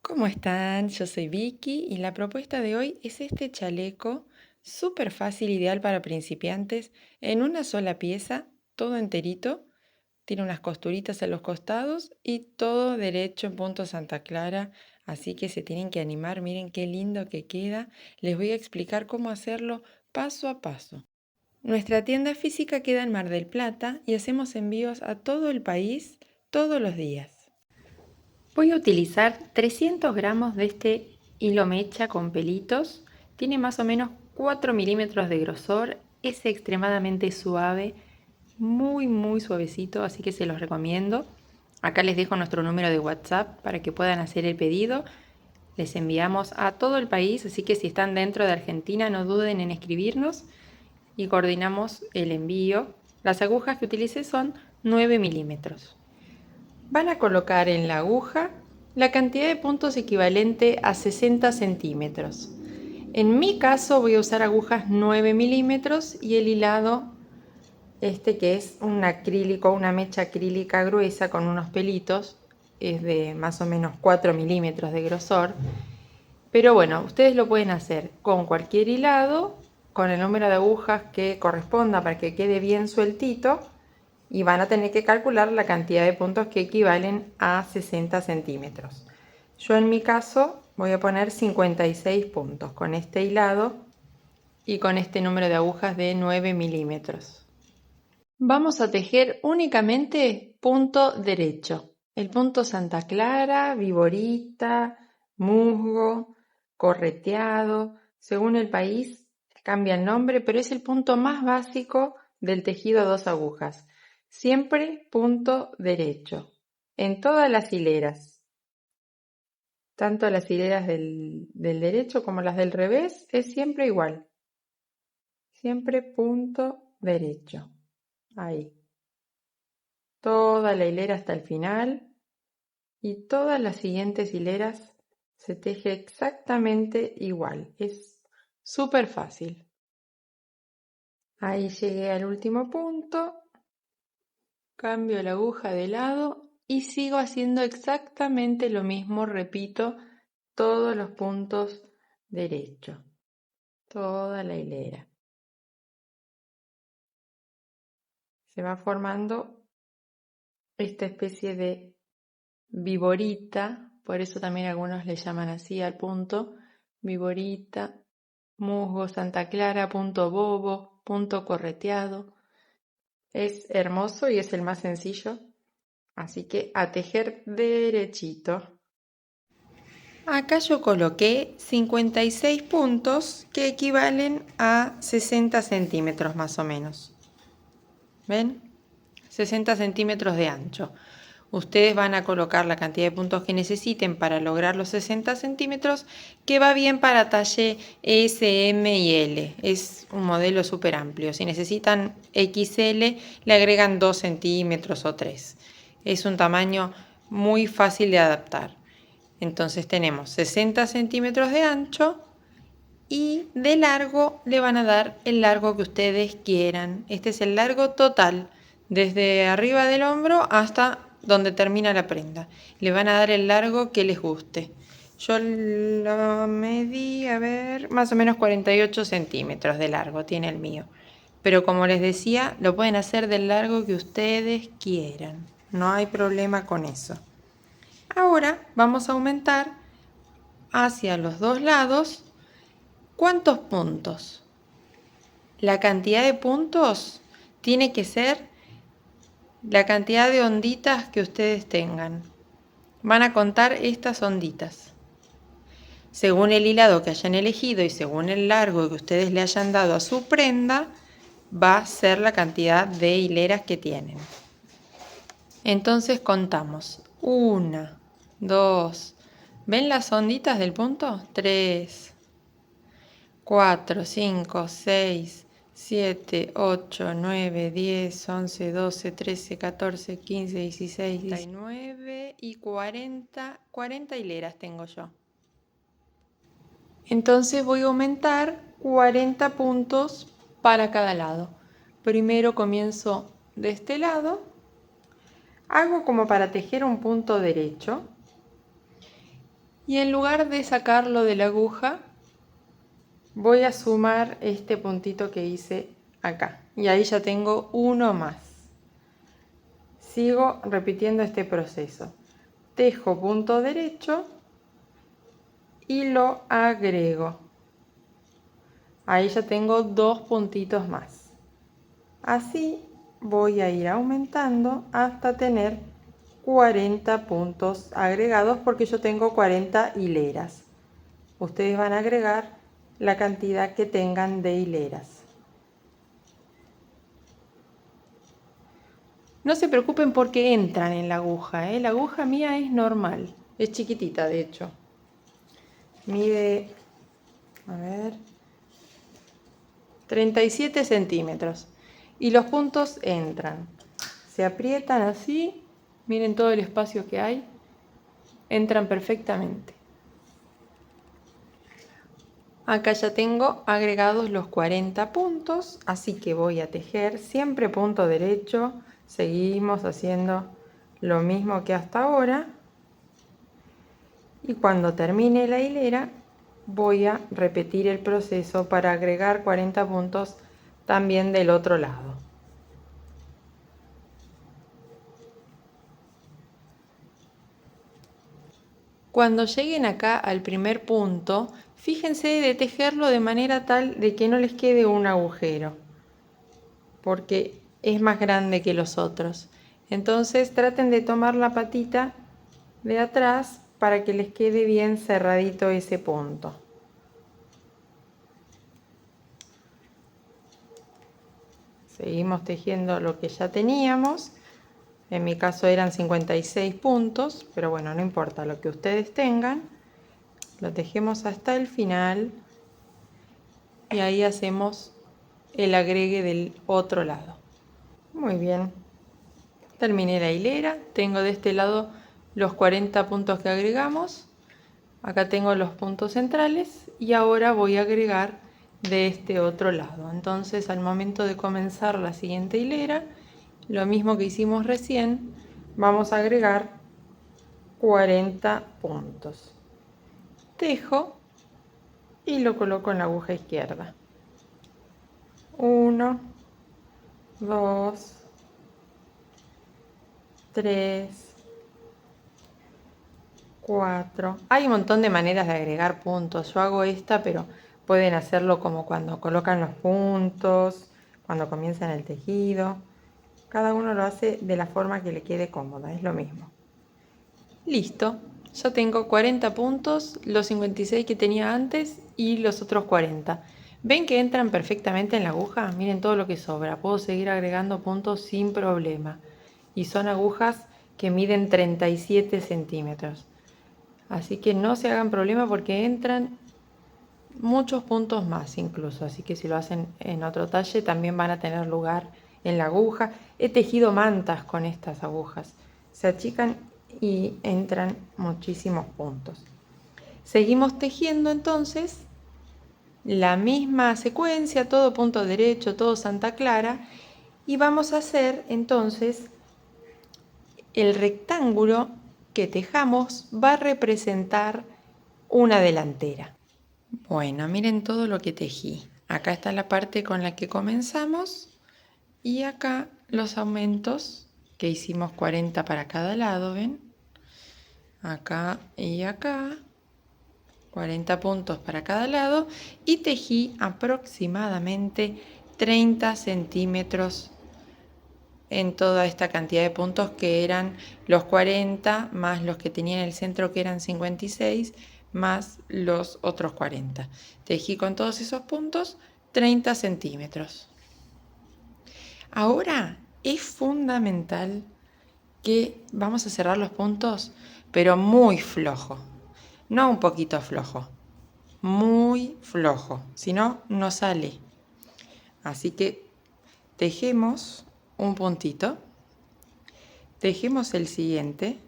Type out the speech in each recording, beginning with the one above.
¿Cómo están? Yo soy Vicky y la propuesta de hoy es este chaleco súper fácil, ideal para principiantes, en una sola pieza, todo enterito. Tiene unas costuritas a los costados y todo derecho en punto Santa Clara, así que se tienen que animar. Miren qué lindo que queda. Les voy a explicar cómo hacerlo paso a paso. Nuestra tienda física queda en Mar del Plata y hacemos envíos a todo el país todos los días. Voy a utilizar 300 gramos de este hilo mecha con pelitos. Tiene más o menos 4 milímetros de grosor. Es extremadamente suave, muy suavecito, así que se los recomiendo. Acá les dejo nuestro número de WhatsApp para que puedan hacer el pedido. Les enviamos a todo el país, así que si están dentro de Argentina no duden en escribirnos y coordinamos el envío. Las agujas que utilicé son 9 milímetros. Van a colocar en la aguja la cantidad de puntos equivalente a 60 centímetros. En mi caso voy a usar agujas 9 milímetros y el hilado que es un acrílico, una mecha acrílica gruesa con unos pelitos, es de más o menos 4 milímetros de grosor. Pero bueno, ustedes lo pueden hacer con cualquier hilado, con el número de agujas que corresponda para que quede bien sueltito, y van a tener que calcular la cantidad de puntos que equivalen a 60 centímetros. Yo en mi caso voy a poner 56 puntos con este hilado y con este número de agujas de 9 milímetros. Vamos a tejer únicamente punto derecho. El punto Santa Clara, viborita, musgo, correteado, según el país cambia el nombre, pero es el punto más básico del tejido a dos agujas. Siempre punto derecho, en todas las hileras. Tanto las hileras del derecho como las del revés es siempre igual. Siempre punto derecho. Ahí. Toda la hilera hasta el final y todas las siguientes hileras se teje exactamente igual. Es súper fácil. Ahí llegué al último punto, cambio la aguja de lado y sigo haciendo exactamente lo mismo, repito todos los puntos derechos, toda la hilera. Se va formando esta especie de viborita, por eso también algunos le llaman así al punto, viborita, musgo, Santa Clara, punto bobo, punto correteado. Es hermoso y es el más sencillo, así que a tejer derechito. Acá yo coloqué 56 puntos que equivalen a 60 centímetros más o menos. ¿Ven? 60 centímetros de ancho. Ustedes van a colocar la cantidad de puntos que necesiten para lograr los 60 centímetros, que va bien para talle S, M y L. Es un modelo súper amplio. Si necesitan XL, le agregan 2 centímetros o 3. Es un tamaño muy fácil de adaptar. Entonces tenemos 60 centímetros de ancho y de largo le van a dar el largo que ustedes quieran. Este es el largo total, desde arriba del hombro hasta donde termina la prenda. Le van a dar el largo que les guste. Yo lo medí, a ver, más o menos 48 centímetros de largo tiene el mío. Pero como les decía, lo pueden hacer del largo que ustedes quieran. No hay problema con eso. Ahora vamos a aumentar hacia los dos lados. ¿Cuántos puntos? La cantidad de puntos tiene que ser la cantidad de onditas que ustedes tengan. Van a contar estas onditas. Según el hilado que hayan elegido y según el largo que ustedes le hayan dado a su prenda, va a ser la cantidad de hileras que tienen. Entonces contamos. 1, 2. ¿Ven las onditas del punto? 3, 4, 5, 6, 7, 8, 9, 10, 11, 12, 13, 14, 15, 16, 19 y 40. 40 hileras tengo yo. Entonces voy a aumentar 40 puntos para cada lado. Primero comienzo de este lado. Hago como para tejer un punto derecho. Y en lugar de sacarlo de la aguja, voy a sumar este puntito que hice acá. Y ahí ya tengo uno más. Sigo repitiendo este proceso. Tejo punto derecho y lo agrego. Ahí ya tengo 2 puntitos más. Así voy a ir aumentando hasta tener 40 puntos agregados porque yo tengo 40 hileras. Ustedes van a agregar la cantidad que tengan de hileras. No se preocupen porque entran en la aguja, ¿eh? La aguja mía es normal, es chiquitita de hecho. Mide, a ver, 37 centímetros. Y los puntos entran. Se aprietan así, miren todo el espacio que hay. Entran perfectamente. Acá ya tengo agregados los 40 puntos, así que voy a tejer siempre punto derecho. Seguimos haciendo lo mismo que hasta ahora. Y cuando termine la hilera, voy a repetir el proceso para agregar 40 puntos también del otro lado. Cuando lleguen acá al primer punto, fíjense de tejerlo de manera tal de que no les quede un agujero, porque es más grande que los otros. Entonces traten de tomar la patita de atrás para que les quede bien cerradito ese punto. Seguimos tejiendo lo que ya teníamos. En mi caso eran 56 puntos, pero bueno, no importa lo que ustedes tengan. Lo tejemos hasta el final y ahí hacemos el agregue del otro lado. Muy bien, terminé la hilera. Tengo de este lado los 40 puntos que agregamos. Acá tengo los puntos centrales y ahora voy a agregar de este otro lado. Entonces, al momento de comenzar la siguiente hilera, lo mismo que hicimos recién, vamos a agregar 40 puntos. Tejo y lo coloco en la aguja izquierda. 1, 2, 3, 4. Hay un montón de maneras de agregar puntos. Yo hago esta, pero pueden hacerlo como cuando colocan los puntos, cuando comienzan el tejido. Cada uno lo hace de la forma que le quede cómoda, es lo mismo. Listo, ya tengo 40 puntos, los 56 que tenía antes y los otros 40. ¿Ven que entran perfectamente en la aguja? Miren todo lo que sobra, puedo seguir agregando puntos sin problema. Y son agujas que miden 37 centímetros. Así que no se hagan problema porque entran muchos puntos más incluso. Así que si lo hacen en otro talle también van a tener lugar en la aguja. He tejido mantas con estas agujas. Se achican y entran muchísimos puntos. Seguimos tejiendo entonces la misma secuencia, todo punto derecho, todo Santa Clara, y vamos a hacer entonces el rectángulo que tejamos va a representar una delantera. Bueno, miren todo lo que tejí. Acá está la parte con la que comenzamos y acá los aumentos que hicimos 40 para cada lado, ¿ven? Acá y acá, 40 puntos para cada lado y tejí aproximadamente 30 centímetros en toda esta cantidad de puntos que eran los 40 más los que tenía en el centro que eran 56 más los otros 40. Tejí con todos esos puntos 30 centímetros. Ahora es fundamental que vamos a cerrar los puntos, pero muy flojo, no un poquito flojo, muy flojo, si no, no sale. Así que tejemos un puntito, tejemos el siguiente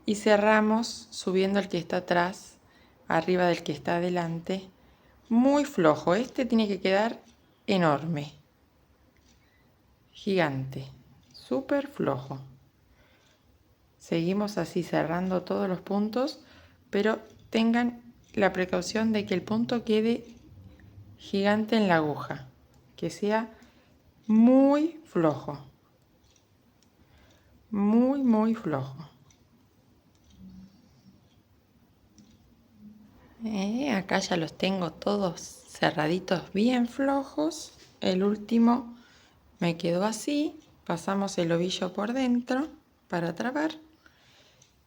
y cerramos subiendo el que está atrás, arriba del que está adelante, muy flojo. Este tiene que quedar enorme, gigante, súper flojo. Seguimos así cerrando todos los puntos, pero tengan la precaución de que el punto quede gigante en la aguja, que sea muy flojo, muy flojo. Acá ya los tengo todos cerraditos bien flojos. El último me quedó así. Pasamos el ovillo por dentro para trabar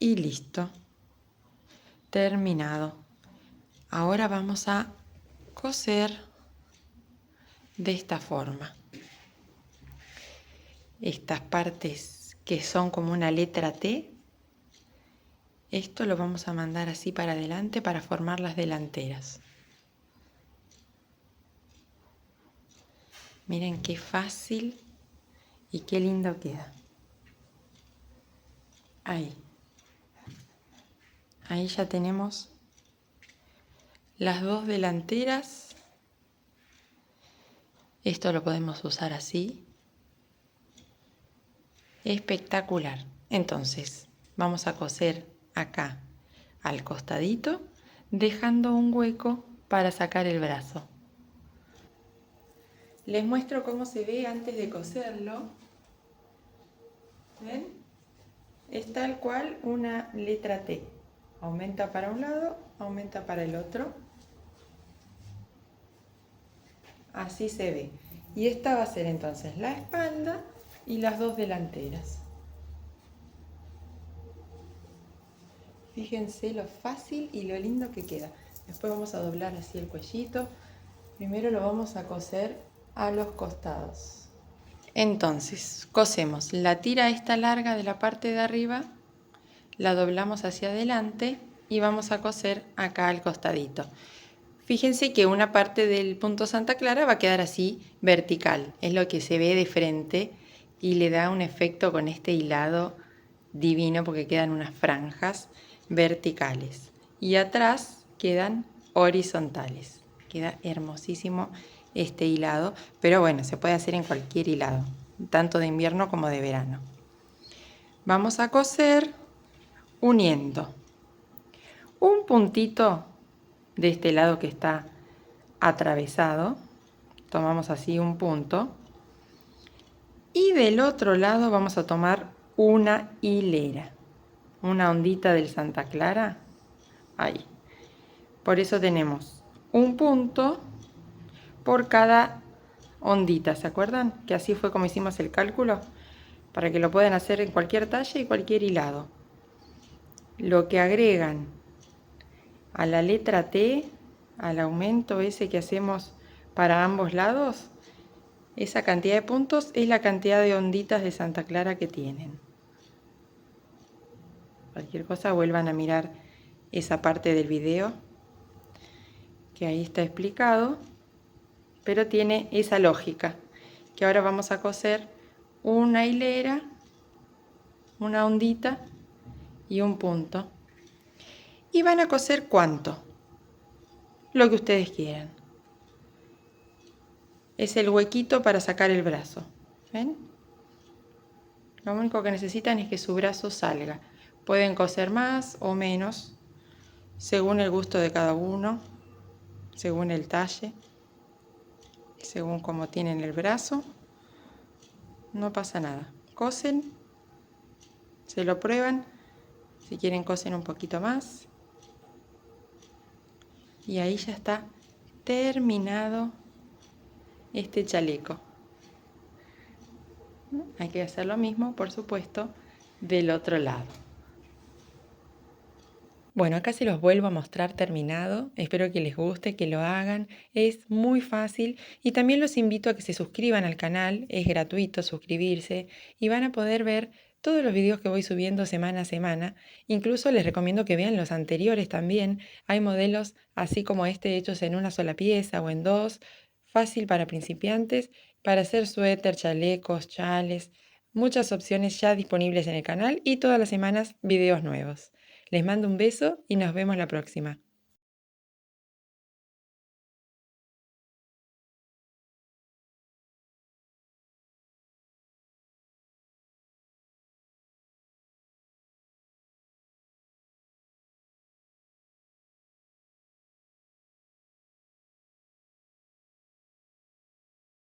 y listo, terminado. Ahora vamos a coser de esta forma. Estas partes que son como una letra T, esto lo vamos a mandar así para adelante para formar las delanteras. Miren qué fácil y qué lindo queda. Ahí. Ahí ya tenemos las dos delanteras. Esto lo podemos usar así. Espectacular. Entonces, vamos a coser acá al costadito, dejando un hueco para sacar el brazo. Les muestro cómo se ve antes de coserlo. ¿Ven? Es tal cual una letra T. Aumenta para un lado, aumenta para el otro. Así se ve. Y esta va a ser entonces la espalda y las dos delanteras. Fíjense lo fácil y lo lindo que queda. Después vamos a doblar así el cuellito. Primero lo vamos a coser a los costados. Entonces, cosemos la tira esta larga de la parte de arriba, la doblamos hacia adelante y vamos a coser acá al costadito. Fíjense que una parte del punto Santa Clara va a quedar así vertical, es lo que se ve de frente y le da un efecto con este hilado divino porque quedan unas franjas verticales y atrás quedan horizontales. Queda hermosísimo este hilado, pero bueno, se puede hacer en cualquier hilado, tanto de invierno como de verano. Vamos a coser uniendo un puntito de este lado que está atravesado, tomamos así un punto, y del otro lado vamos a tomar una hilera, una ondita del Santa Clara, ahí. Por eso tenemos un punto por cada ondita, ¿se acuerdan? Que así fue como hicimos el cálculo, para que lo puedan hacer en cualquier talla y cualquier hilado. Lo que agregan a la letra T, al aumento ese que hacemos para ambos lados, esa cantidad de puntos es la cantidad de onditas de Santa Clara que tienen. Cualquier cosa vuelvan a mirar esa parte del video, que ahí está explicado, pero tiene esa lógica, que ahora vamos a coser una hilera, una ondita y un punto. Y van a coser ¿cuánto? Lo que ustedes quieran. Es el huequito para sacar el brazo. ¿Ven? Lo único que necesitan es que su brazo salga. Pueden coser más o menos, según el gusto de cada uno, según el talle, según cómo tienen el brazo. No pasa nada. Cosen, se lo prueban. Si quieren cosen un poquito más. Y ahí ya está terminado este chaleco. Hay que hacer lo mismo, por supuesto, del otro lado. Bueno, acá se los vuelvo a mostrar terminado. Espero que les guste, que lo hagan. Es muy fácil y también los invito a que se suscriban al canal. Es gratuito suscribirse y van a poder ver todos los videos que voy subiendo semana a semana. Incluso les recomiendo que vean los anteriores también. Hay modelos así como este hechos en una sola pieza o en dos. Fácil para principiantes, para hacer suéter, chalecos, chales. Muchas opciones ya disponibles en el canal y todas las semanas videos nuevos. Les mando un beso y nos vemos la próxima.